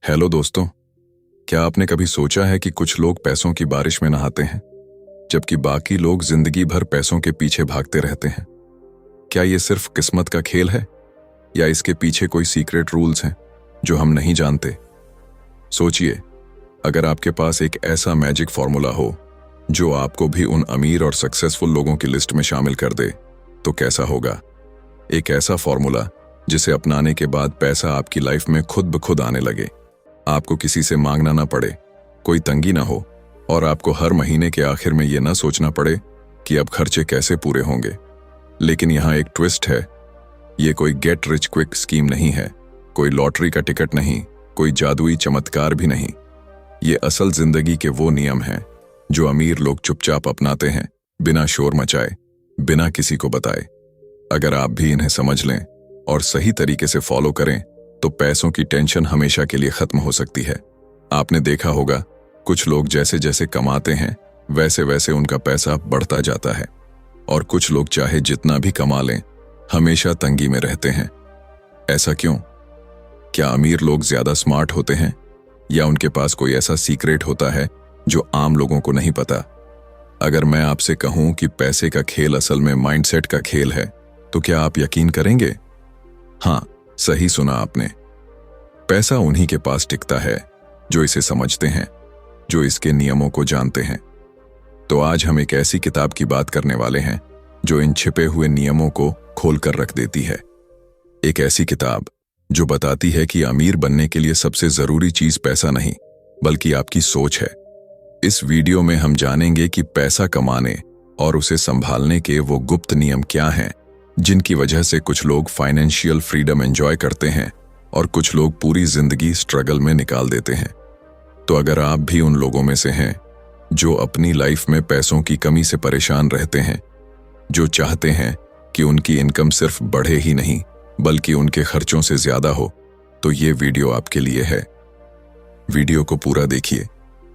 Hello दोस्तों, क्या आपने कभी सोचा है कि कुछ लोग पैसों की बारिश में नहाते हैं जबकि बाकी लोग जिंदगी भर पैसों के पीछे भागते रहते हैं? क्या ये सिर्फ किस्मत का खेल है या इसके पीछे कोई सीक्रेट रूल्स हैं जो हम नहीं जानते? सोचिए, अगर आपके पास एक ऐसा मैजिक फॉर्मूला हो जो आपको भी उन अमीर और सक्सेसफुल लोगों की लिस्ट में शामिल कर दे, तो कैसा होगा? एक ऐसा फॉर्मूला जिसे अपनाने के बाद पैसा आपकी लाइफ में खुद ब खुद आने लगे, आपको किसी से मांगना ना पड़े, कोई तंगी ना हो और आपको हर महीने के आखिर में यह ना सोचना पड़े कि अब खर्चे कैसे पूरे होंगे। लेकिन यहाँ एक ट्विस्ट है, ये कोई गेट रिच क्विक स्कीम नहीं है, कोई लॉटरी का टिकट नहीं, कोई जादुई चमत्कार भी नहीं। ये असल जिंदगी के वो नियम हैं जो अमीर लोग चुपचाप अपनाते हैं, बिना शोर मचाए, बिना किसी को बताए। अगर आप भी इन्हें समझ लें और सही तरीके से फॉलो करें तो पैसों की टेंशन हमेशा के लिए खत्म हो सकती है। आपने देखा होगा, कुछ लोग जैसे जैसे कमाते हैं वैसे वैसे उनका पैसा बढ़ता जाता है और कुछ लोग चाहे जितना भी कमा लें हमेशा तंगी में रहते हैं। ऐसा क्यों? क्या अमीर लोग ज्यादा स्मार्ट होते हैं या उनके पास कोई ऐसा सीक्रेट होता है जो आम लोगों को नहीं पता? अगर मैं आपसे कहूं कि पैसे का खेल असल में माइंडसेट का खेल है, तो क्या आप यकीन करेंगे? हाँ, सही सुना आपने। पैसा उन्हीं के पास टिकता है जो इसे समझते हैं, जो इसके नियमों को जानते हैं। तो आज हम एक ऐसी किताब की बात करने वाले हैं जो इन छिपे हुए नियमों को खोलकर रख देती है। एक ऐसी किताब जो बताती है कि अमीर बनने के लिए सबसे जरूरी चीज पैसा नहीं, बल्कि आपकी सोच है। इस वीडियो में हम जानेंगे कि पैसा कमाने और उसे संभालने के वो गुप्त नियम क्या हैं जिनकी वजह से कुछ लोग फाइनेंशियल फ्रीडम एंजॉय करते हैं और कुछ लोग पूरी जिंदगी स्ट्रगल में निकाल देते हैं। तो अगर आप भी उन लोगों में से हैं जो अपनी लाइफ में पैसों की कमी से परेशान रहते हैं, जो चाहते हैं कि उनकी इनकम सिर्फ बढ़े ही नहीं बल्कि उनके खर्चों से ज्यादा हो, तो ये वीडियो आपके लिए है। वीडियो को पूरा देखिए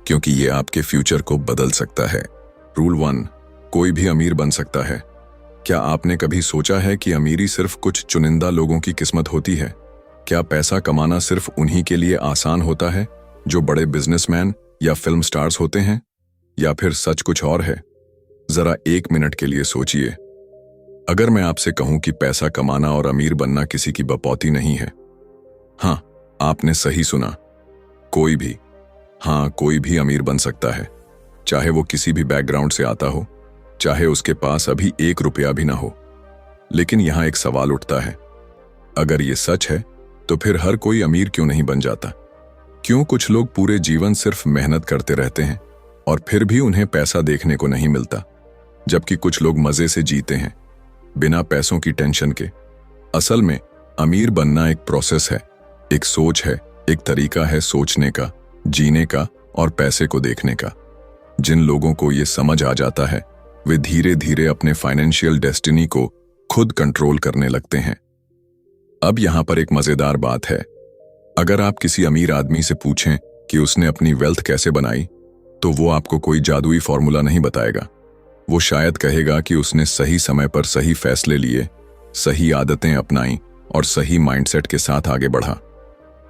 क्योंकि ये आपके फ्यूचर को बदल सकता है। रूल 1, कोई भी अमीर बन सकता है। क्या आपने कभी सोचा है कि अमीरी सिर्फ कुछ चुनिंदा लोगों की किस्मत होती है? क्या पैसा कमाना सिर्फ उन्हीं के लिए आसान होता है जो बड़े बिजनेसमैन या फिल्म स्टार्स होते हैं? या फिर सच कुछ और है? जरा 1 मिनट के लिए सोचिए। अगर मैं आपसे कहूं कि पैसा कमाना और अमीर बनना किसी की बपौती नहीं है, हाँ, आपने सही सुना, कोई भी, हाँ, कोई भी अमीर बन सकता है, चाहे वो किसी भी बैकग्राउंड से आता हो, चाहे उसके पास अभी 1 रुपया भी ना हो। लेकिन यहां एक सवाल उठता है, अगर ये सच है तो फिर हर कोई अमीर क्यों नहीं बन जाता? क्यों कुछ लोग पूरे जीवन सिर्फ मेहनत करते रहते हैं और फिर भी उन्हें पैसा देखने को नहीं मिलता, जबकि कुछ लोग मजे से जीते हैं बिना पैसों की टेंशन के? असल में अमीर बनना एक प्रोसेस है, एक सोच है, एक तरीका है सोचने का, जीने का और पैसे को देखने का। जिन लोगों को ये समझ आ जाता है वे धीरे धीरे अपने फाइनेंशियल डेस्टिनी को खुद कंट्रोल करने लगते हैं। अब यहां पर एक मजेदार बात है, अगर आप किसी अमीर आदमी से पूछें कि उसने अपनी वेल्थ कैसे बनाई, तो वो आपको कोई जादुई फॉर्मूला नहीं बताएगा। वो शायद कहेगा कि उसने सही समय पर सही फैसले लिए, सही आदतें अपनाई और सही माइंडसेट के साथ आगे बढ़ा।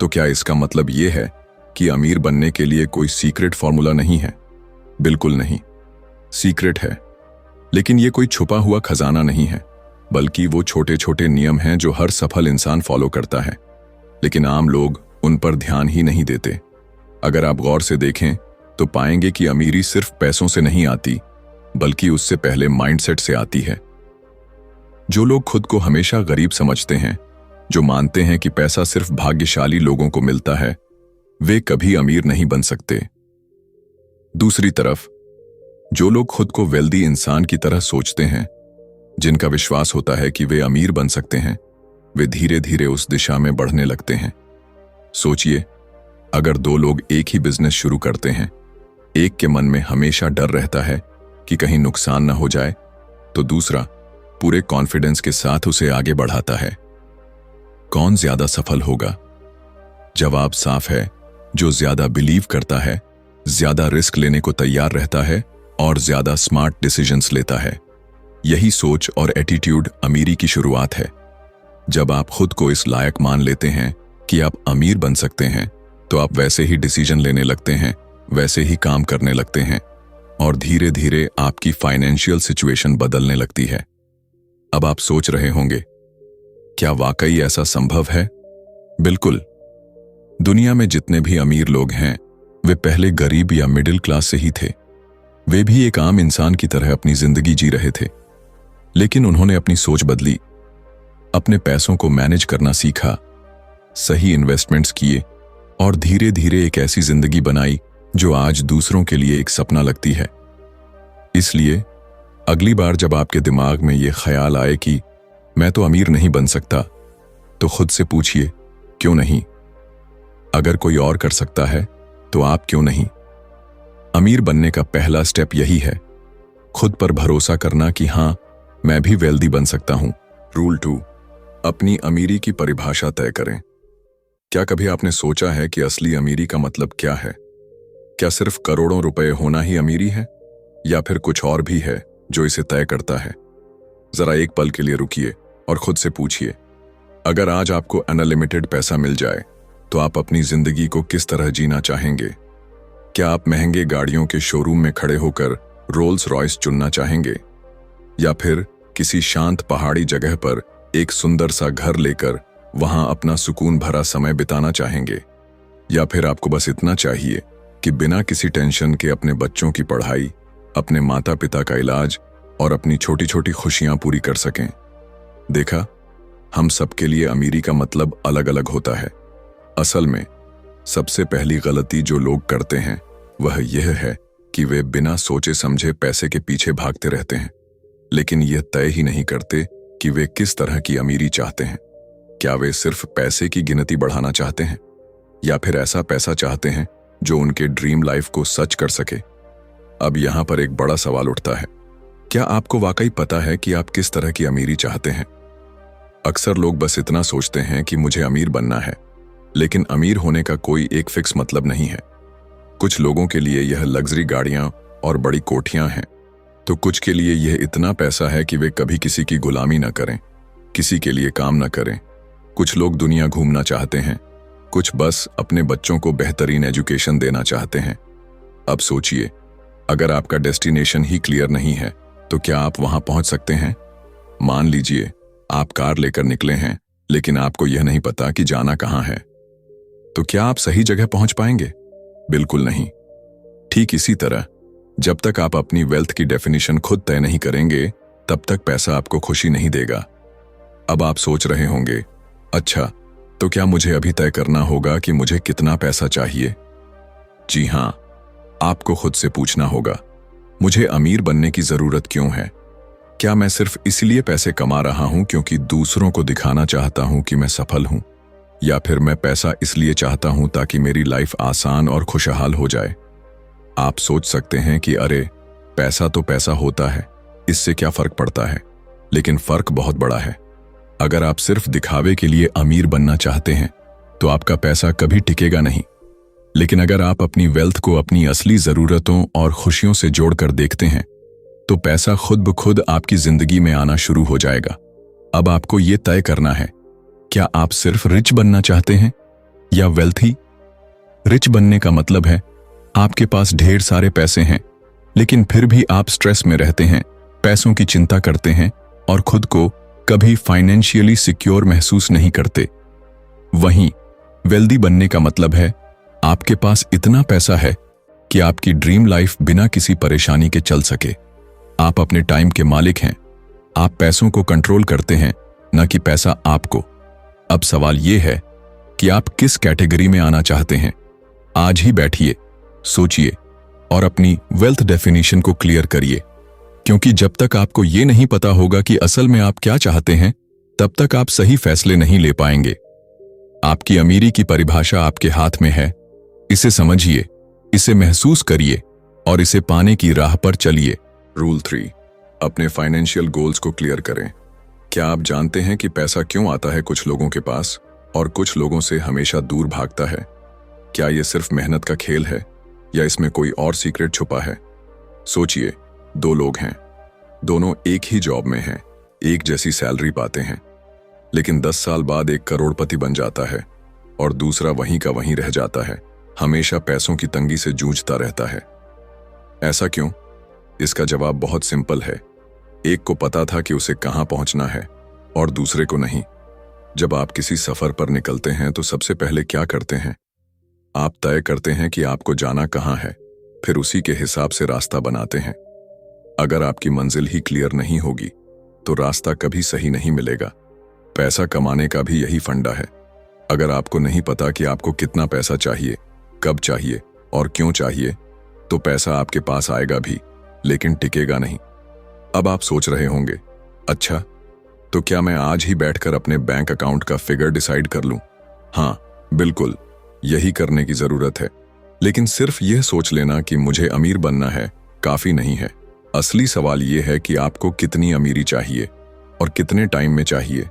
तो क्या इसका मतलब ये है कि अमीर बनने के लिए कोई सीक्रेट फॉर्मूला नहीं है? बिल्कुल नहीं, सीक्रेट है, लेकिन ये कोई छुपा हुआ खजाना नहीं है, बल्कि वो छोटे छोटे नियम हैं जो हर सफल इंसान फॉलो करता है, लेकिन आम लोग उन पर ध्यान ही नहीं देते। अगर आप गौर से देखें तो पाएंगे कि अमीरी सिर्फ पैसों से नहीं आती, बल्कि उससे पहले माइंडसेट से आती है। जो लोग खुद को हमेशा गरीब समझते हैं, जो मानते हैं कि पैसा सिर्फ भाग्यशाली लोगों को मिलता है, वे कभी अमीर नहीं बन सकते। दूसरी तरफ जो लोग खुद को वेल्दी इंसान की तरह सोचते हैं, जिनका विश्वास होता है कि वे अमीर बन सकते हैं, वे धीरे धीरे उस दिशा में बढ़ने लगते हैं। सोचिए, अगर 2 लोग एक ही बिजनेस शुरू करते हैं, एक के मन में हमेशा डर रहता है कि कहीं नुकसान न हो जाए, तो दूसरा पूरे कॉन्फिडेंस के साथ उसे आगे बढ़ाता है। कौन ज्यादा सफल होगा? जवाब साफ है, जो ज्यादा बिलीव करता है, ज्यादा रिस्क लेने को तैयार रहता है और ज्यादा स्मार्ट डिसीजंस लेता है। यही सोच और एटीट्यूड अमीरी की शुरुआत है। जब आप खुद को इस लायक मान लेते हैं कि आप अमीर बन सकते हैं, तो आप वैसे ही डिसीजन लेने लगते हैं, वैसे ही काम करने लगते हैं और धीरे धीरे आपकी फाइनेंशियल सिचुएशन बदलने लगती है। अब आप सोच रहे होंगे, क्या वाकई ऐसा संभव है? बिल्कुल। दुनिया में जितने भी अमीर लोग हैं वे पहले गरीब या मिडिल क्लास से ही थे। वे भी एक आम इंसान की तरह अपनी जिंदगी जी रहे थे, लेकिन उन्होंने अपनी सोच बदली, अपने पैसों को मैनेज करना सीखा, सही इन्वेस्टमेंट्स किए और धीरे धीरे एक ऐसी जिंदगी बनाई जो आज दूसरों के लिए एक सपना लगती है। इसलिए अगली बार जब आपके दिमाग में यह ख्याल आए कि मैं तो अमीर नहीं बन सकता, तो खुद से पूछिए, क्यों नहीं? अगर कोई और कर सकता है तो आप क्यों नहीं? अमीर बनने का पहला स्टेप यही है, खुद पर भरोसा करना कि हां, मैं भी वेल्दी बन सकता हूं। रूल 2, अपनी अमीरी की परिभाषा तय करें। क्या कभी आपने सोचा है कि असली अमीरी का मतलब क्या है? क्या सिर्फ करोड़ों रुपए होना ही अमीरी है, या फिर कुछ और भी है जो इसे तय करता है? जरा एक पल के लिए रुकिए और खुद से पूछिए, अगर आज आपको अनलिमिटेड पैसा मिल जाए तो आप अपनी जिंदगी को किस तरह जीना चाहेंगे? क्या आप महंगे गाड़ियों के शोरूम में खड़े होकर रोल्स रॉयस चुनना चाहेंगे, या फिर किसी शांत पहाड़ी जगह पर एक सुंदर सा घर लेकर वहां अपना सुकून भरा समय बिताना चाहेंगे? या फिर आपको बस इतना चाहिए कि बिना किसी टेंशन के अपने बच्चों की पढ़ाई, अपने माता पिता का इलाज और अपनी छोटी छोटी खुशियां पूरी कर सकें? देखा, हम सबके लिए अमीरी का मतलब अलग अलग होता है। असल में सबसे पहली गलती जो लोग करते हैं वह यह है कि वे बिना सोचे समझे पैसे के पीछे भागते रहते हैं, लेकिन यह तय ही नहीं करते कि वे किस तरह की अमीरी चाहते हैं। क्या वे सिर्फ पैसे की गिनती बढ़ाना चाहते हैं, या फिर ऐसा पैसा चाहते हैं जो उनके ड्रीम लाइफ को सच कर सके? अब यहां पर एक बड़ा सवाल उठता है, क्या आपको वाकई पता है कि आप किस तरह की अमीरी चाहते हैं? अक्सर लोग बस इतना सोचते हैं कि मुझे अमीर बनना है, लेकिन अमीर होने का कोई एक फिक्स मतलब नहीं है। कुछ लोगों के लिए यह लग्जरी गाड़ियां और बड़ी कोठियां हैं, तो कुछ के लिए यह इतना पैसा है कि वे कभी किसी की गुलामी न करें, किसी के लिए काम न करें। कुछ लोग दुनिया घूमना चाहते हैं, कुछ बस अपने बच्चों को बेहतरीन एजुकेशन देना चाहते हैं। अब सोचिए, अगर आपका डेस्टिनेशन ही क्लियर नहीं है तो क्या आप वहां पहुंच सकते हैं? मान लीजिए आप कार लेकर निकले हैं, लेकिन आपको यह नहीं पता कि जाना कहां है, तो क्या आप सही जगह पहुंच पाएंगे? बिल्कुल नहीं। ठीक इसी तरह, जब तक आप अपनी वेल्थ की डेफिनेशन खुद तय नहीं करेंगे, तब तक पैसा आपको खुशी नहीं देगा। अब आप सोच रहे होंगे, अच्छा, तो क्या मुझे अभी तय करना होगा कि मुझे कितना पैसा चाहिए? जी हां, आपको खुद से पूछना होगा, मुझे अमीर बनने की जरूरत क्यों है? क्या मैं सिर्फ इसलिए पैसे कमा रहा हूं क्योंकि दूसरों को दिखाना चाहता हूं कि मैं सफल हूं, या फिर मैं पैसा इसलिए चाहता हूं ताकि मेरी लाइफ आसान और खुशहाल हो जाए? आप सोच सकते हैं कि अरे, पैसा तो पैसा होता है, इससे क्या फर्क पड़ता है? लेकिन फर्क बहुत बड़ा है। अगर आप सिर्फ दिखावे के लिए अमीर बनना चाहते हैं तो आपका पैसा कभी टिकेगा नहीं। लेकिन अगर आप अपनी वेल्थ को अपनी असली जरूरतों और खुशियों से जोड़कर देखते हैं तो पैसा खुद ब खुद आपकी जिंदगी में आना शुरू हो जाएगा। अब आपको यह तय करना है, क्या आप सिर्फ रिच बनना चाहते हैं या वेल्थी? रिच बनने का मतलब है आपके पास ढेर सारे पैसे हैं, लेकिन फिर भी आप स्ट्रेस में रहते हैं, पैसों की चिंता करते हैं और खुद को कभी फाइनेंशियली सिक्योर महसूस नहीं करते। वहीं वेल्दी बनने का मतलब है आपके पास इतना पैसा है कि आपकी ड्रीम लाइफ बिना किसी परेशानी के चल सके। आप अपने टाइम के मालिक हैं, आप पैसों को कंट्रोल करते हैं, न कि पैसा आपको। अब सवाल यह है कि आप किस कैटेगरी में आना चाहते हैं। आज ही बैठिए, सोचिए और अपनी वेल्थ डेफिनेशन को क्लियर करिए, क्योंकि जब तक आपको यह नहीं पता होगा कि असल में आप क्या चाहते हैं, तब तक आप सही फैसले नहीं ले पाएंगे। आपकी अमीरी की परिभाषा आपके हाथ में है। इसे समझिए, इसे महसूस करिए और इसे पाने की राह पर चलिए। रूल 3, अपने फाइनेंशियल गोल्स को क्लियर करें। क्या आप जानते हैं कि पैसा क्यों आता है कुछ लोगों के पास और कुछ लोगों से हमेशा दूर भागता है? क्या यह सिर्फ मेहनत का खेल है या इसमें कोई और सीक्रेट छुपा है? सोचिए, 2 लोग हैं, दोनों एक ही जॉब में हैं, एक जैसी सैलरी पाते हैं, लेकिन 10 साल बाद एक करोड़पति बन जाता है और दूसरा वहीं का वहीं रह जाता है, हमेशा पैसों की तंगी से जूझता रहता है। ऐसा क्यों? इसका जवाब बहुत सिंपल है। एक को पता था कि उसे कहां पहुंचना है और दूसरे को नहीं। जब आप किसी सफर पर निकलते हैं तो सबसे पहले क्या करते हैं? आप तय करते हैं कि आपको जाना कहां है, फिर उसी के हिसाब से रास्ता बनाते हैं। अगर आपकी मंजिल ही क्लियर नहीं होगी तो रास्ता कभी सही नहीं मिलेगा। पैसा कमाने का भी यही फंडा है। अगर आपको नहीं पता कि आपको कितना पैसा चाहिए, कब चाहिए और क्यों चाहिए, तो पैसा आपके पास आएगा भी, लेकिन टिकेगा नहीं। अब आप सोच रहे होंगे, अच्छा तो क्या मैं आज ही बैठकर अपने बैंक अकाउंट का फिगर डिसाइड कर लूं? हाँ, बिल्कुल, यही करने की जरूरत है। लेकिन सिर्फ यह सोच लेना कि मुझे अमीर बनना है काफी नहीं है। असली सवाल यह है कि आपको कितनी अमीरी चाहिए और कितने टाइम में चाहिए।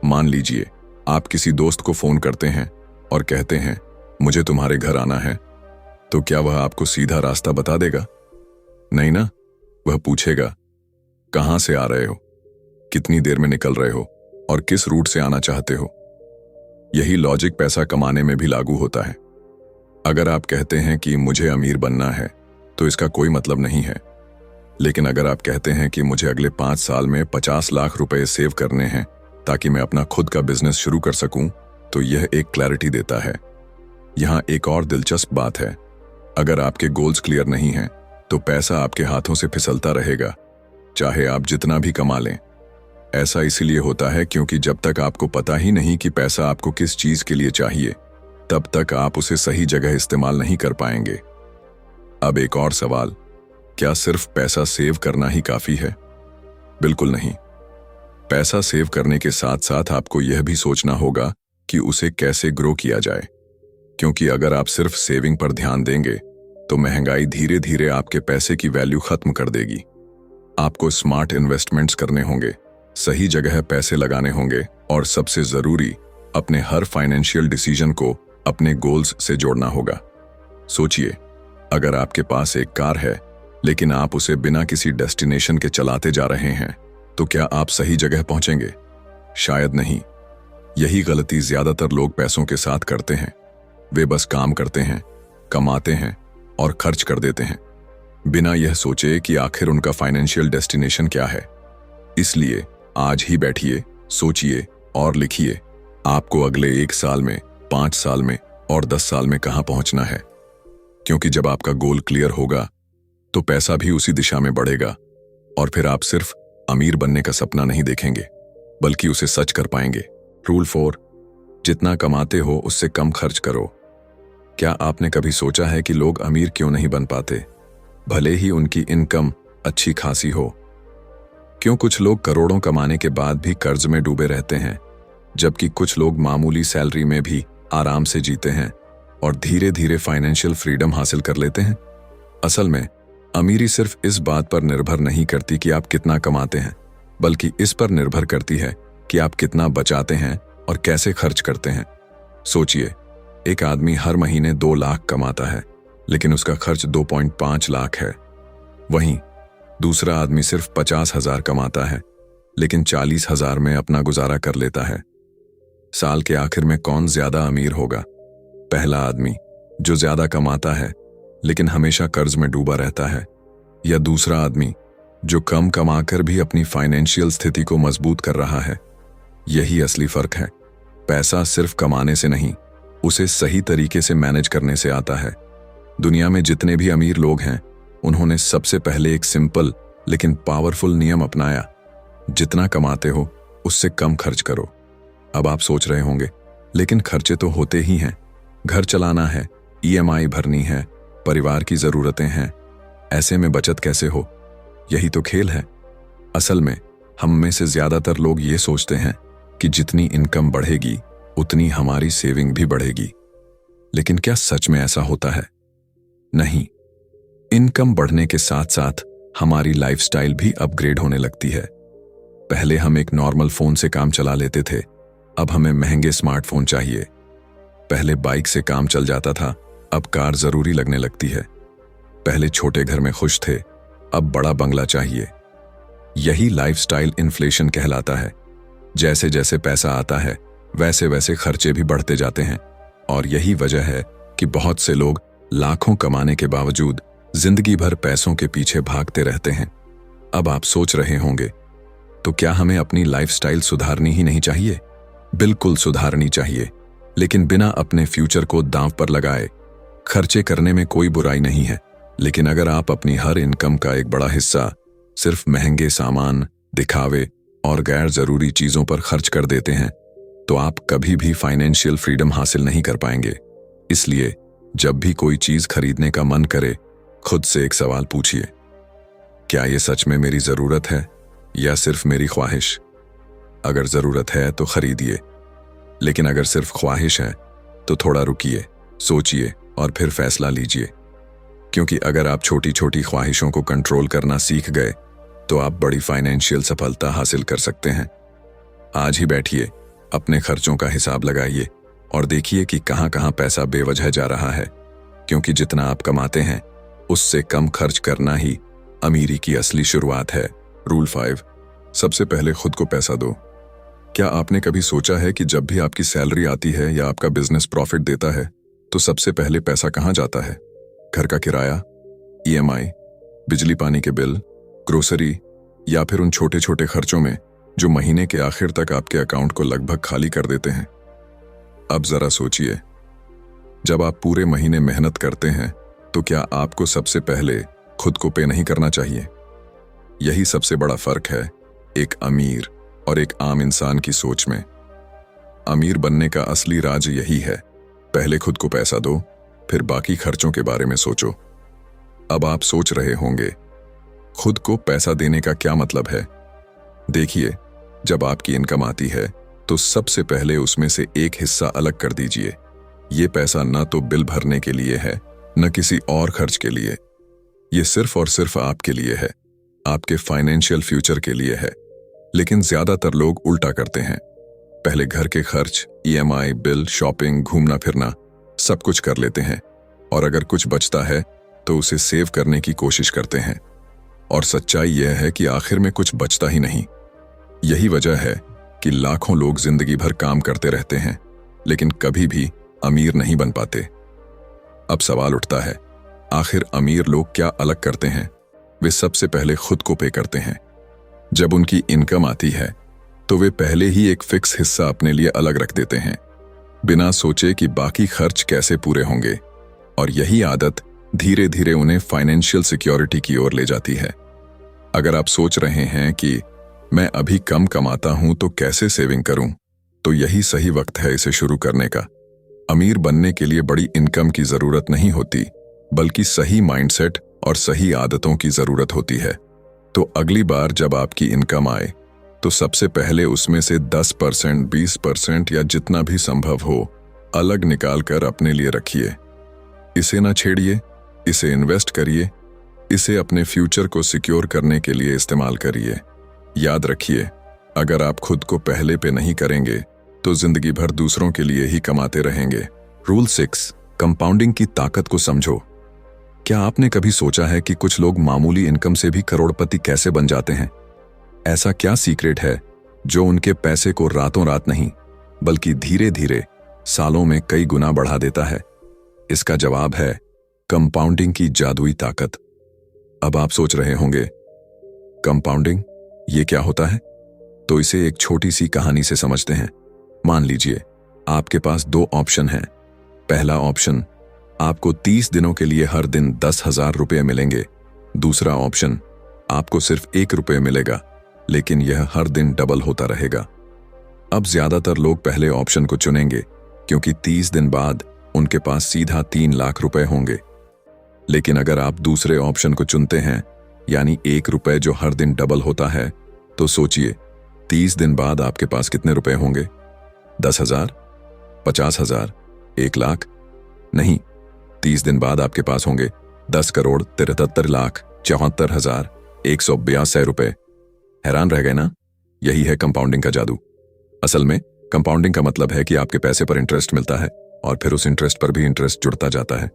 मान लीजिए आप किसी दोस्त को फोन करते हैं और कहते हैं मुझे तुम्हारे घर आना है, तो क्या वह आपको सीधा रास्ता बता देगा? नहीं ना। वह पूछेगा कहां से आ रहे हो, कितनी देर में निकल रहे हो और किस रूट से आना चाहते हो। यही लॉजिक पैसा कमाने में भी लागू होता है। अगर आप कहते हैं कि मुझे अमीर बनना है तो इसका कोई मतलब नहीं है। लेकिन अगर आप कहते हैं कि मुझे अगले 5 साल में 50 लाख रुपए सेव करने हैं ताकि मैं अपना खुद का बिजनेस शुरू कर सकूं, तो यह एक क्लैरिटी देता है। यहां एक और दिलचस्प बात है। अगर आपके गोल्स क्लियर नहीं हैं तो पैसा आपके हाथों से फिसलता रहेगा, चाहे आप जितना भी कमा लें। ऐसा इसीलिए होता है क्योंकि जब तक आपको पता ही नहीं कि पैसा आपको किस चीज के लिए चाहिए, तब तक आप उसे सही जगह इस्तेमाल नहीं कर पाएंगे। अब एक और सवाल, क्या सिर्फ पैसा सेव करना ही काफी है? बिल्कुल नहीं। पैसा सेव करने के साथ साथ आपको यह भी सोचना होगा कि उसे कैसे ग्रो किया जाए, क्योंकि अगर आप सिर्फ सेविंग पर ध्यान देंगे तो महंगाई धीरे धीरे आपके पैसे की वैल्यू खत्म कर देगी। आपको स्मार्ट इन्वेस्टमेंट्स करने होंगे, सही जगह पैसे लगाने होंगे और सबसे जरूरी, अपने हर फाइनेंशियल डिसीजन को अपने गोल्स से जोड़ना होगा। सोचिए, अगर आपके पास एक कार है लेकिन आप उसे बिना किसी डेस्टिनेशन के चलाते जा रहे हैं, तो क्या आप सही जगह पहुंचेंगे? शायद नहीं। यही गलती ज्यादातर लोग पैसों के साथ करते हैं। वे बस काम करते हैं, कमाते हैं और खर्च कर देते हैं, बिना यह सोचे कि आखिर उनका फाइनेंशियल डेस्टिनेशन क्या है। इसलिए आज ही बैठिए, सोचिए और लिखिए, आपको अगले 1 साल में, 5 साल में और 10 साल में कहां पहुंचना है। क्योंकि जब आपका गोल क्लियर होगा तो पैसा भी उसी दिशा में बढ़ेगा और फिर आप सिर्फ अमीर बनने का सपना नहीं देखेंगे, बल्कि उसे सच कर पाएंगे। रूल 4, जितना कमाते हो उससे कम खर्च करो। क्या आपने कभी सोचा है कि लोग अमीर क्यों नहीं बन पाते, भले ही उनकी इनकम अच्छी खासी हो? क्यों कुछ लोग करोड़ों कमाने के बाद भी कर्ज में डूबे रहते हैं, जबकि कुछ लोग मामूली सैलरी में भी आराम से जीते हैं और धीरे धीरे फाइनेंशियल फ्रीडम हासिल कर लेते हैं? असल में अमीरी सिर्फ इस बात पर निर्भर नहीं करती कि आप कितना कमाते हैं, बल्कि इस पर निर्भर करती है कि आप कितना बचाते हैं और कैसे खर्च करते हैं। सोचिए, एक आदमी हर महीने 2 लाख कमाता है लेकिन उसका खर्च 2.5 लाख है। वहीं दूसरा आदमी सिर्फ 50,000 कमाता है लेकिन 40,000 में अपना गुजारा कर लेता है। साल के आखिर में कौन ज्यादा अमीर होगा? पहला आदमी जो ज्यादा कमाता है लेकिन हमेशा कर्ज में डूबा रहता है, या दूसरा आदमी जो कम कमाकर भी अपनी फाइनेंशियल स्थिति को मजबूत कर रहा है? यही असली फर्क है। पैसा सिर्फ कमाने से नहीं, उसे सही तरीके से मैनेज करने से आता है। दुनिया में जितने भी अमीर लोग हैं, उन्होंने सबसे पहले एक सिंपल लेकिन पावरफुल नियम अपनाया, जितना कमाते हो उससे कम खर्च करो। अब आप सोच रहे होंगे, लेकिन खर्चे तो होते ही हैं, घर चलाना है, EMI भरनी है, परिवार की जरूरतें हैं, ऐसे में बचत कैसे हो? यही तो खेल है। असल में हम में से ज्यादातर लोग ये सोचते हैं कि जितनी इनकम बढ़ेगी उतनी हमारी सेविंग भी बढ़ेगी। लेकिन क्या सच में ऐसा होता है? नहीं। इनकम बढ़ने के साथ साथ हमारी लाइफस्टाइल भी अपग्रेड होने लगती है। पहले हम एक नॉर्मल फोन से काम चला लेते थे, अब हमें महंगे स्मार्टफोन चाहिए। पहले बाइक से काम चल जाता था, अब कार जरूरी लगने लगती है। पहले छोटे घर में खुश थे, अब बड़ा बंगला चाहिए। यही लाइफस्टाइल इन्फ्लेशन कहलाता है। जैसे जैसे पैसा आता है वैसे वैसे खर्चे भी बढ़ते जाते हैं। और यही वजह है कि बहुत से लोग लाखों कमाने के बावजूद जिंदगी भर पैसों के पीछे भागते रहते हैं। अब आप सोच रहे होंगे, तो क्या हमें अपनी लाइफस्टाइल सुधारनी ही नहीं चाहिए? बिल्कुल सुधारनी चाहिए, लेकिन बिना अपने फ्यूचर को दांव पर लगाए। खर्चे करने में कोई बुराई नहीं है, लेकिन अगर आप अपनी हर इनकम का एक बड़ा हिस्सा सिर्फ महंगे सामान, दिखावे और गैर जरूरी चीजों पर खर्च कर देते हैं, तो आप कभी भी फाइनेंशियल फ्रीडम हासिल नहीं कर पाएंगे। इसलिए जब भी कोई चीज खरीदने का मन करे, खुद से एक सवाल पूछिए, क्या ये सच में मेरी जरूरत है या सिर्फ मेरी ख्वाहिश? अगर जरूरत है तो खरीदिए, लेकिन अगर सिर्फ ख्वाहिश है तो थोड़ा रुकिए, सोचिए और फिर फैसला लीजिए। क्योंकि अगर आप छोटी छोटी ख्वाहिशों को कंट्रोल करना सीख गए तो आप बड़ी फाइनेंशियल सफलता हासिल कर सकते हैं। आज ही बैठिए, अपने खर्चों का हिसाब लगाइए और देखिए कि कहां कहां पैसा बेवजह जा रहा है। क्योंकि जितना आप कमाते हैं उससे कम खर्च करना ही अमीरी की असली शुरुआत है। रूल 5, सबसे पहले खुद को पैसा दो। क्या आपने कभी सोचा है कि जब भी आपकी सैलरी आती है या आपका बिजनेस प्रॉफिट देता है तो सबसे पहले पैसा कहां जाता है? घर का किराया, EMI, बिजली पानी के बिल, ग्रोसरी या फिर उन छोटे छोटे खर्चों में जो महीने के आखिर तक आपके अकाउंट को लगभग खाली कर देते हैं। अब जरा सोचिए, जब आप पूरे महीने मेहनत करते हैं तो क्या आपको सबसे पहले खुद को पे नहीं करना चाहिए? यही सबसे बड़ा फर्क है एक अमीर और एक आम इंसान की सोच में। अमीर बनने का असली राज यही है, पहले खुद को पैसा दो, फिर बाकी खर्चों के बारे में सोचो। अब आप सोच रहे होंगे, खुद को पैसा देने का क्या मतलब है? देखिए, जब आपकी इनकम आती है तो सबसे पहले उसमें से एक हिस्सा अलग कर दीजिए। ये पैसा न तो बिल भरने के लिए है, न किसी और खर्च के लिए। ये सिर्फ और सिर्फ आपके लिए है, आपके फाइनेंशियल फ्यूचर के लिए है। लेकिन ज्यादातर लोग उल्टा करते हैं, पहले घर के खर्च, EMI, बिल, शॉपिंग, घूमना फिरना सब कुछ कर लेते हैं और अगर कुछ बचता है तो उसे सेव करने की कोशिश करते हैं। और सच्चाई यह है कि आखिर में कुछ बचता ही नहीं। यही वजह है कि लाखों लोग जिंदगी भर काम करते रहते हैं लेकिन कभी भी अमीर नहीं बन पाते। अब सवाल उठता है, आखिर अमीर लोग क्या अलग करते हैं? वे सबसे पहले खुद को पे करते हैं। जब उनकी इनकम आती है तो वे पहले ही एक फिक्स हिस्सा अपने लिए अलग रख देते हैं, बिना सोचे कि बाकी खर्च कैसे पूरे होंगे। और यही आदत धीरे धीरे उन्हें फाइनेंशियल सिक्योरिटी की ओर ले जाती है। अगर आप सोच रहे हैं कि मैं अभी कम कमाता हूं तो कैसे सेविंग करूं, तो यही सही वक्त है इसे शुरू करने का। अमीर बनने के लिए बड़ी इनकम की जरूरत नहीं होती, बल्कि सही माइंडसेट और सही आदतों की जरूरत होती है। तो अगली बार जब आपकी इनकम आए तो सबसे पहले उसमें से 10%, 20% या जितना भी संभव हो अलग निकाल कर अपने लिए रखिए। इसे ना छेड़िए, इसे इन्वेस्ट करिए, इसे अपने फ्यूचर को सिक्योर करने के लिए इस्तेमाल करिए। याद रखिए, अगर आप खुद को पहले पे नहीं करेंगे तो जिंदगी भर दूसरों के लिए ही कमाते रहेंगे। रूल 6, कंपाउंडिंग की ताकत को समझो। क्या आपने कभी सोचा है कि कुछ लोग मामूली इनकम से भी करोड़पति कैसे बन जाते हैं? ऐसा क्या सीक्रेट है जो उनके पैसे को रातों रात नहीं बल्कि धीरे धीरे सालों में कई गुना बढ़ा देता है? इसका जवाब है कंपाउंडिंग की जादुई ताकत। अब आप सोच रहे होंगे, कंपाउंडिंग ये क्या होता है? तो इसे एक छोटी सी कहानी से समझते हैं। मान लीजिए आपके पास 2 ऑप्शन हैं। पहला ऑप्शन, आपको 30 दिनों के लिए हर दिन 10,000 रुपये मिलेंगे। दूसरा ऑप्शन, आपको सिर्फ 1 रुपये मिलेगा, लेकिन यह हर दिन डबल होता रहेगा। अब ज्यादातर लोग पहले ऑप्शन को चुनेंगे क्योंकि 30 दिन बाद उनके पास सीधा 3 लाख रुपए होंगे। लेकिन अगर आप दूसरे ऑप्शन को चुनते हैं, यानी 1 रुपये जो हर दिन डबल होता है, तो सोचिए 30 दिन बाद आपके पास कितने रुपए होंगे? 10,000, 50,000, 1 लाख? नहीं, 30 दिन बाद आपके पास होंगे 10,73,74,182 रुपए। हैरान रह गए ना? यही है कंपाउंडिंग का जादू। असल में कंपाउंडिंग का मतलब है कि आपके पैसे पर इंटरेस्ट मिलता है और फिर उस इंटरेस्ट पर भी इंटरेस्ट जुड़ता जाता है।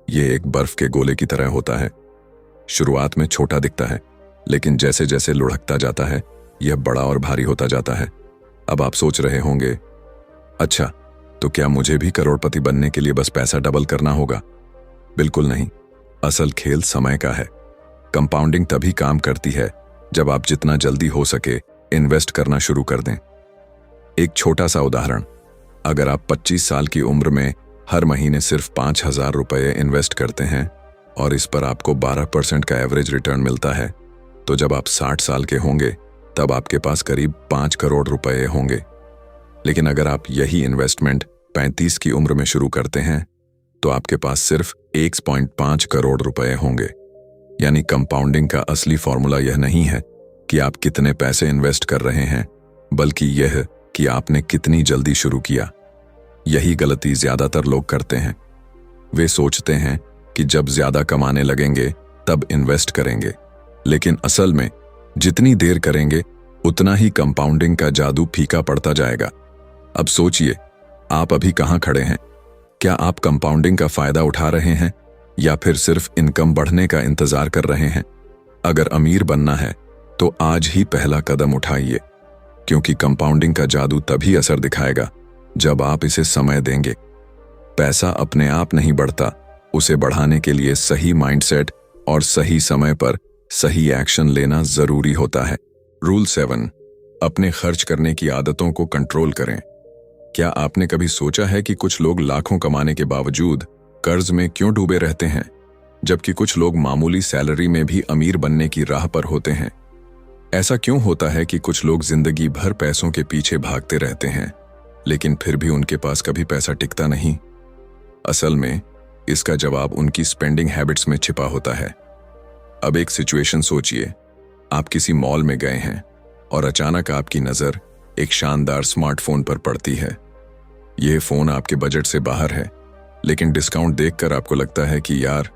यह एक बर्फ के गोले की तरह होता है। शुरुआत में छोटा दिखता है, लेकिन जैसे जैसे लुढ़कता जाता है यह बड़ा और भारी होता जाता है। अब आप सोच रहे होंगे, अच्छा तो क्या मुझे भी करोड़पति बनने के लिए बस पैसा डबल करना होगा? बिल्कुल नहीं। असल खेल समय का है। कंपाउंडिंग तभी काम करती है जब आप जितना जल्दी हो सके इन्वेस्ट करना शुरू कर दें। एक छोटा सा उदाहरण, अगर आप 25 साल की उम्र में हर महीने सिर्फ 5,000 रुपये इन्वेस्ट करते हैं और इस पर आपको 12% का एवरेज रिटर्न मिलता है, तो जब आप 60 साल के होंगे तब आपके पास करीब 5 करोड़ रुपए होंगे। लेकिन अगर आप यही इन्वेस्टमेंट 35 की उम्र में शुरू करते हैं तो आपके पास सिर्फ 1.5 करोड़ रुपए होंगे। यानी कंपाउंडिंग का असली फॉर्मूला यह नहीं है कि आप कितने पैसे इन्वेस्ट कर रहे हैं, बल्कि यह कि आपने कितनी जल्दी शुरू किया। यही गलती ज्यादातर लोग करते हैं। वे सोचते हैं कि जब ज्यादा कमाने लगेंगे तब इन्वेस्ट करेंगे, लेकिन असल में जितनी देर करेंगे उतना ही कंपाउंडिंग का जादू फीका पड़ता जाएगा। अब सोचिए, आप अभी कहां खड़े हैं? क्या आप कंपाउंडिंग का फायदा उठा रहे हैं या फिर सिर्फ इनकम बढ़ने का इंतजार कर रहे हैं? अगर अमीर बनना है तो आज ही पहला कदम उठाइए, क्योंकि कंपाउंडिंग का जादू तभी असर दिखाएगा जब आप इसे समय देंगे। पैसा अपने आप नहीं बढ़ता, उसे बढ़ाने के लिए सही माइंडसेट और सही समय पर सही एक्शन लेना जरूरी होता है। रूल 7, अपने खर्च करने की आदतों को कंट्रोल करें। क्या आपने कभी सोचा है कि कुछ लोग लाखों कमाने के बावजूद कर्ज में क्यों डूबे रहते हैं, जबकि कुछ लोग मामूली सैलरी में भी अमीर बनने की राह पर होते हैं? ऐसा क्यों होता है कि कुछ लोग जिंदगी भर पैसों के पीछे भागते रहते हैं, लेकिन फिर भी उनके पास कभी पैसा टिकता नहीं? असल में इसका जवाब उनकी स्पेंडिंग हैबिट्स में छिपा होता है। अब एक सिचुएशन सोचिए, आप किसी मॉल में गए हैं और अचानक आपकी नजर एक शानदार स्मार्टफोन पर पड़ती है। यह फोन आपके बजट से बाहर है, लेकिन डिस्काउंट देखकर आपको लगता है कि यार,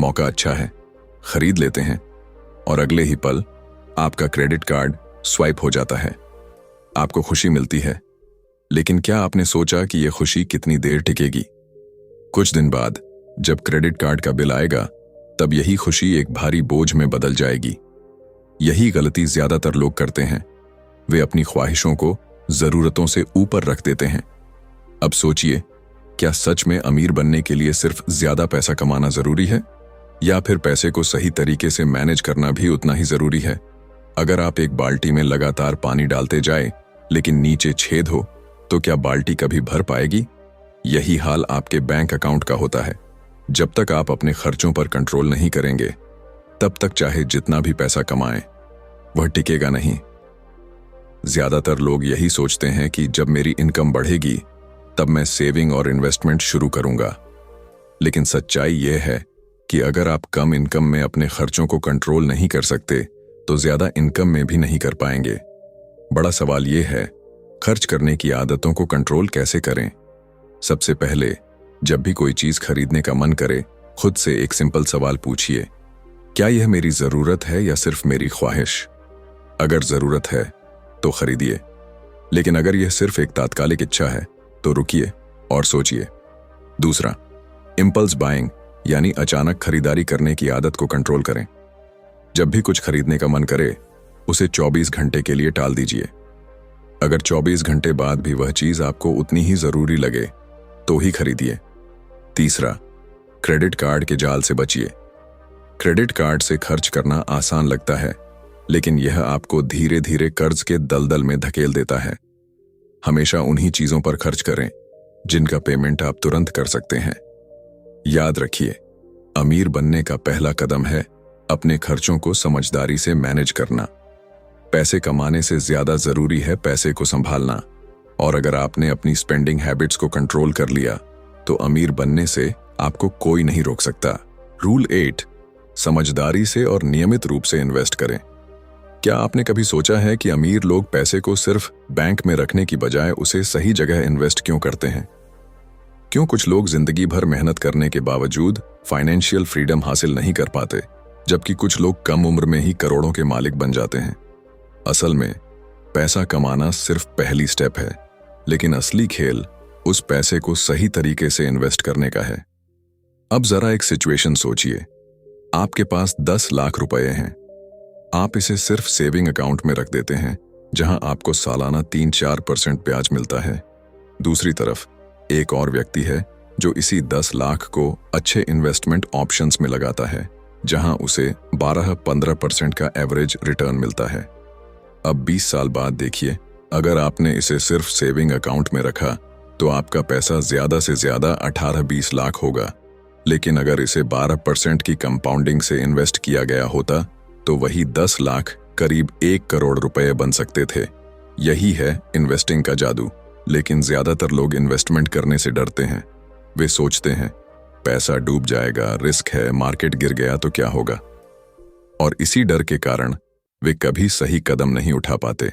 मौका अच्छा है, खरीद लेते हैं। और अगले ही पल आपका क्रेडिट कार्ड स्वाइप हो जाता है। आपको खुशी मिलती है, लेकिन क्या आपने सोचा कि यह खुशी कितनी देर टिकेगी? कुछ दिन बाद जब क्रेडिट कार्ड का बिल आएगा, तब यही खुशी एक भारी बोझ में बदल जाएगी। यही गलती ज्यादातर लोग करते हैं। वे अपनी ख्वाहिशों को जरूरतों से ऊपर रख देते हैं। अब सोचिए, क्या सच में अमीर बनने के लिए सिर्फ ज्यादा पैसा कमाना जरूरी है, या फिर पैसे को सही तरीके से मैनेज करना भी उतना ही जरूरी है? अगर आप एक बाल्टी में लगातार पानी डालते जाए लेकिन नीचे छेद हो, तो क्या बाल्टी कभी भर पाएगी? यही हाल आपके बैंक अकाउंट का होता है। जब तक आप अपने खर्चों पर कंट्रोल नहीं करेंगे, तब तक चाहे जितना भी पैसा कमाएं, वह टिकेगा नहीं। ज्यादातर लोग यही सोचते हैं कि जब मेरी इनकम बढ़ेगी तब मैं सेविंग और इन्वेस्टमेंट शुरू करूंगा। लेकिन सच्चाई यह है कि अगर आप कम इनकम में अपने खर्चों को कंट्रोल नहीं कर सकते, तो ज्यादा इनकम में भी नहीं कर पाएंगे। बड़ा सवाल यह है, खर्च करने की आदतों को कंट्रोल कैसे करें? सबसे पहले, जब भी कोई चीज खरीदने का मन करे, खुद से एक सिंपल सवाल पूछिए, क्या यह मेरी जरूरत है या सिर्फ मेरी ख्वाहिश? अगर जरूरत है तो खरीदिए, लेकिन अगर यह सिर्फ एक तात्कालिक इच्छा है तो रुकिए और सोचिए। दूसरा, इंपल्स बाइंग यानी अचानक खरीदारी करने की आदत को कंट्रोल करें। जब भी कुछ खरीदने का मन करे, उसे 24 घंटे के लिए टाल दीजिए। अगर 24 घंटे बाद भी वह चीज आपको उतनी ही जरूरी लगे तो ही खरीदिए। तीसरा, क्रेडिट कार्ड के जाल से बचिए। क्रेडिट कार्ड से खर्च करना आसान लगता है, लेकिन यह आपको धीरे धीरे कर्ज के दलदल में धकेल देता है। हमेशा उन्हीं चीजों पर खर्च करें जिनका पेमेंट आप तुरंत कर सकते हैं। याद रखिए, अमीर बनने का पहला कदम है अपने खर्चों को समझदारी से मैनेज करना। पैसे कमाने से ज्यादा जरूरी है पैसे को संभालना। और अगर आपने अपनी स्पेंडिंग हैबिट्स को कंट्रोल कर लिया, तो अमीर बनने से आपको कोई नहीं रोक सकता। रूल 8, समझदारी से और नियमित रूप से इन्वेस्ट करें। क्या आपने कभी सोचा है कि अमीर लोग पैसे को सिर्फ बैंक में रखने की बजाय उसे सही जगह इन्वेस्ट क्यों करते हैं? क्यों कुछ लोग जिंदगी भर मेहनत करने के बावजूद फाइनेंशियल फ्रीडम हासिल नहीं कर पाते, जबकि कुछ लोग कम उम्र में ही करोड़ों के मालिक बन जाते हैं? असल में पैसा कमाना सिर्फ पहली स्टेप है, लेकिन असली खेल उस पैसे को सही तरीके से इन्वेस्ट करने का है। अब जरा एक सिचुएशन सोचिए, आपके पास 10 लाख रुपए हैं। आप इसे सिर्फ सेविंग अकाउंट में रख देते हैं, जहां आपको सालाना 3-4% ब्याज मिलता है। दूसरी तरफ एक और व्यक्ति है जो इसी 10 लाख को अच्छे इन्वेस्टमेंट ऑप्शंस में लगाता है, जहां उसे 12-15% का एवरेज रिटर्न मिलता है। अब 20 साल बाद देखिए, अगर आपने इसे सिर्फ सेविंग अकाउंट में रखा तो आपका पैसा ज्यादा से ज्यादा 18-20 लाख होगा, लेकिन अगर इसे 12% की कंपाउंडिंग से इन्वेस्ट किया गया होता तो वही 10 लाख करीब 1 करोड़ रुपए बन सकते थे। यही है इन्वेस्टिंग का जादू। लेकिन ज्यादातर लोग इन्वेस्टमेंट करने से डरते हैं। वे सोचते हैं पैसा डूब जाएगा, रिस्क है, मार्केट गिर गया तो क्या होगा, और इसी डर के कारण वे कभी सही कदम नहीं उठा पाते।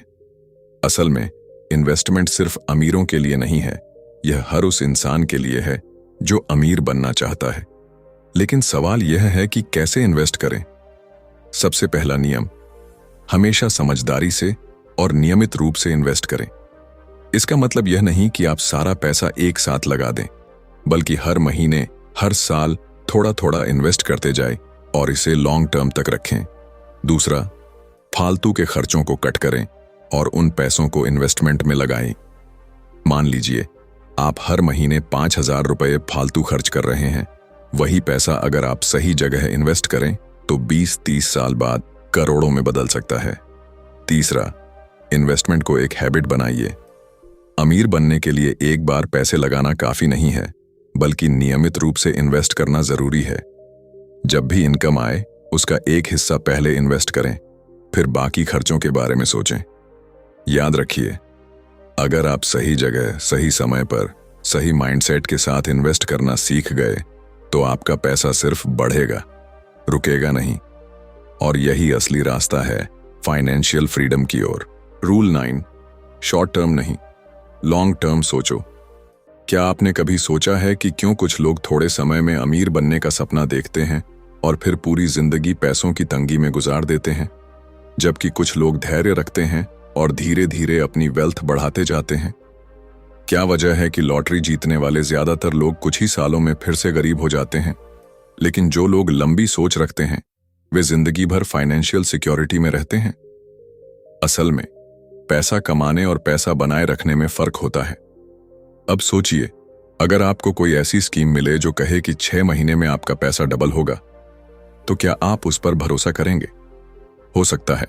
असल में इन्वेस्टमेंट सिर्फ अमीरों के लिए नहीं है, यह हर उस इंसान के लिए है जो अमीर बनना चाहता है। लेकिन सवाल यह है कि कैसे इन्वेस्ट करें। सबसे पहला नियम, हमेशा समझदारी से और नियमित रूप से इन्वेस्ट करें। इसका मतलब यह नहीं कि आप सारा पैसा एक साथ लगा दें, बल्कि हर महीने, हर साल थोड़ा थोड़ा इन्वेस्ट करते जाएं और इसे लॉन्ग टर्म तक रखें। दूसरा, फालतू के खर्चों को कट करें और उन पैसों को इन्वेस्टमेंट में लगाएं। मान लीजिए आप हर महीने 5,000 रुपये फालतू खर्च कर रहे हैं। वही पैसा अगर आप सही जगह इन्वेस्ट करें तो 20-30 साल बाद करोड़ों में बदल सकता है। तीसरा, इन्वेस्टमेंट को एक हैबिट बनाइए। अमीर बनने के लिए एक बार पैसे लगाना काफी नहीं है, बल्कि नियमित रूप से इन्वेस्ट करना जरूरी है। जब भी इनकम आए उसका एक हिस्सा पहले इन्वेस्ट करें, फिर बाकी खर्चों के बारे में सोचें। याद रखिए, अगर आप सही जगह, सही समय पर, सही माइंडसेट के साथ इन्वेस्ट करना सीख गए तो आपका पैसा सिर्फ बढ़ेगा, रुकेगा नहीं। और यही असली रास्ता है फाइनेंशियल फ्रीडम की ओर। रूल 9, शॉर्ट टर्म नहीं, लॉन्ग टर्म सोचो। क्या आपने कभी सोचा है कि क्यों कुछ लोग थोड़े समय में अमीर बनने का सपना देखते हैं और फिर पूरी जिंदगी पैसों की तंगी में गुजार देते हैं, जबकि कुछ लोग धैर्य रखते हैं और धीरे धीरे अपनी वेल्थ बढ़ाते जाते हैं? क्या वजह है कि लॉटरी जीतने वाले ज्यादातर लोग कुछ ही सालों में फिर से गरीब हो जाते हैं, लेकिन जो लोग लंबी सोच रखते हैं वे जिंदगी भर फाइनेंशियल सिक्योरिटी में रहते हैं? असल में पैसा कमाने और पैसा बनाए रखने में फर्क होता है। अब सोचिए, अगर आपको कोई ऐसी स्कीम मिले जो कहे कि 6 महीने में आपका पैसा डबल होगा, तो क्या आप उस पर भरोसा करेंगे? हो सकता है,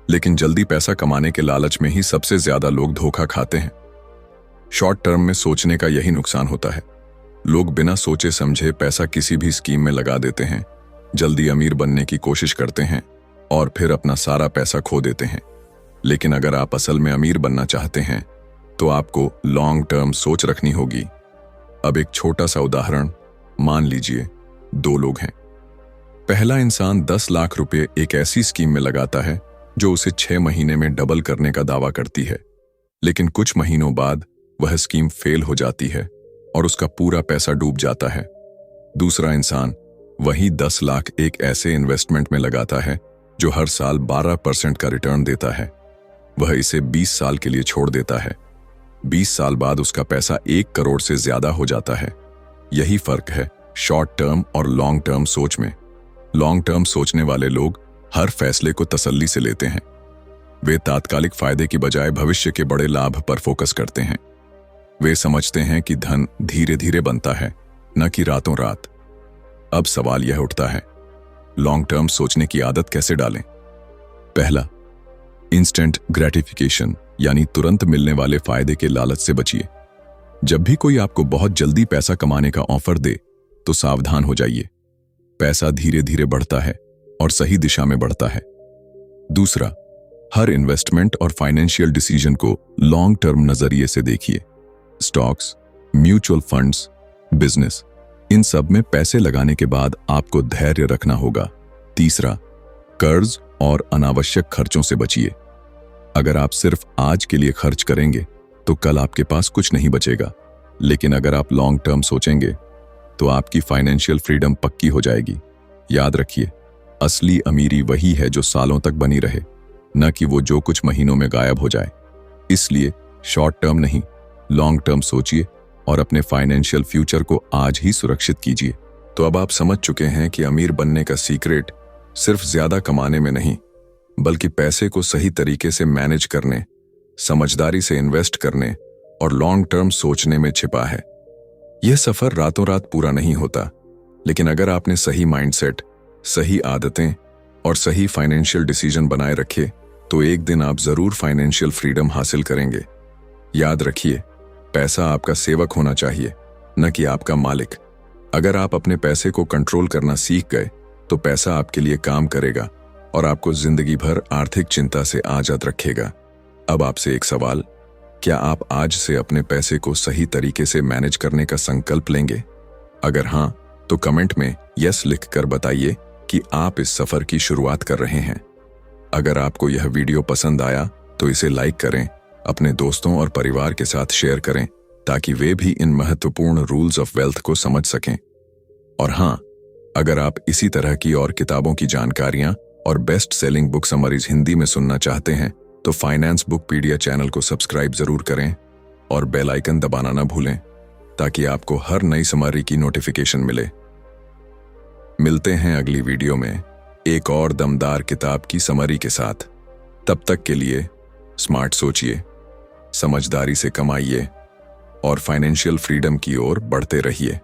लेकिन जल्दी पैसा कमाने के लालच में ही सबसे ज्यादा लोग धोखा खाते हैं। शॉर्ट टर्म में सोचने का यही नुकसान होता है। लोग बिना सोचे समझे पैसा किसी भी स्कीम में लगा देते हैं, जल्दी अमीर बनने की कोशिश करते हैं और फिर अपना सारा पैसा खो देते हैं। लेकिन अगर आप असल में अमीर बनना चाहते हैं तो आपको लॉन्ग टर्म सोच रखनी होगी। अब एक छोटा सा उदाहरण, मान लीजिए 2 लोग हैं। पहला इंसान 10 लाख रुपए एक ऐसी स्कीम में लगाता है जो उसे 6 महीने में डबल करने का दावा करती है, लेकिन कुछ महीनों बाद वह स्कीम फेल हो जाती है और उसका पूरा पैसा डूब जाता है। दूसरा इंसान वही 10 लाख एक ऐसे इन्वेस्टमेंट में लगाता है जो हर साल 12% का रिटर्न देता है। वह इसे 20 साल के लिए छोड़ देता है। 20 साल बाद उसका पैसा 1 करोड़ से ज्यादा हो जाता है। यही फर्क है शॉर्ट टर्म और लॉन्ग टर्म सोच में। लॉन्ग टर्म सोचने वाले लोग हर फैसले को तसल्ली से लेते हैं। वे तात्कालिक फायदे की बजाय भविष्य के बड़े लाभ पर फोकस करते हैं। वे समझते हैं कि धन धीरे धीरे बनता है, न कि रातों रात। अब सवाल यह उठता है, लॉन्ग टर्म सोचने की आदत कैसे डालें? पहला, इंस्टेंट ग्रेटिफिकेशन यानी तुरंत मिलने वाले फायदे के लालच से बचिए। जब भी कोई आपको बहुत जल्दी पैसा कमाने का ऑफर दे तो सावधान हो जाइए। पैसा धीरे धीरे बढ़ता है और सही दिशा में बढ़ता है। दूसरा, हर इन्वेस्टमेंट और फाइनेंशियल डिसीजन को लॉन्ग टर्म नजरिए से देखिए। स्टॉक्स, म्यूचुअल फंड्स, बिजनेस, इन सब में पैसे लगाने के बाद आपको धैर्य रखना होगा। तीसरा, कर्ज और अनावश्यक खर्चों से बचिए। अगर आप सिर्फ आज के लिए खर्च करेंगे तो कल आपके पास कुछ नहीं बचेगा, लेकिन अगर आप लॉन्ग टर्म सोचेंगे तो आपकी फाइनेंशियल फ्रीडम पक्की हो जाएगी। याद रखिए, असली अमीरी वही है जो सालों तक बनी रहे, न कि वो जो कुछ महीनों में गायब हो जाए। इसलिए शॉर्ट टर्म नहीं, लॉन्ग टर्म सोचिए और अपने फाइनेंशियल फ्यूचर को आज ही सुरक्षित कीजिए। तो अब आप समझ चुके हैं कि अमीर बनने का सीक्रेट सिर्फ ज्यादा कमाने में नहीं, बल्कि पैसे को सही तरीके से मैनेज करने, समझदारी से इन्वेस्ट करने और लॉन्ग टर्म सोचने में छिपा है। यह सफर रातों रात पूरा नहीं होता, लेकिन अगर आपने सही माइंडसेट, सही आदतें और सही फाइनेंशियल डिसीजन बनाए रखे तो एक दिन आप जरूर फाइनेंशियल फ्रीडम हासिल करेंगे। याद रखिए, पैसा आपका सेवक होना चाहिए, न कि आपका मालिक। अगर आप अपने पैसे को कंट्रोल करना सीख गए तो पैसा आपके लिए काम करेगा और आपको जिंदगी भर आर्थिक चिंता से आजाद रखेगा। अब आपसे एक सवाल, क्या आप आज से अपने पैसे को सही तरीके से मैनेज करने का संकल्प लेंगे? अगर हाँ, तो कमेंट में यस लिखकर बताइए कि आप इस सफर की शुरुआत कर रहे हैं। अगर आपको यह वीडियो पसंद आया तो इसे लाइक करें, अपने दोस्तों और परिवार के साथ शेयर करें ताकि वे भी इन महत्वपूर्ण रूल्स ऑफ वेल्थ को समझ सकें। और हाँ, अगर आप इसी तरह की और किताबों की जानकारियां और best selling book summaries Hindi में सुनना चाहते हैं तो फाइनेंस बुकपीडिया चैनल को सब्सक्राइब जरूर करें और बेल आइकन दबाना ना भूलें ताकि आपको हर नई समरी की नोटिफिकेशन मिले। मिलते हैं अगली वीडियो में एक और दमदार किताब की समरी के साथ। तब तक के लिए स्मार्ट सोचिए, समझदारी से कमाइए और फाइनेंशियल फ्रीडम की ओर बढ़ते रहिए।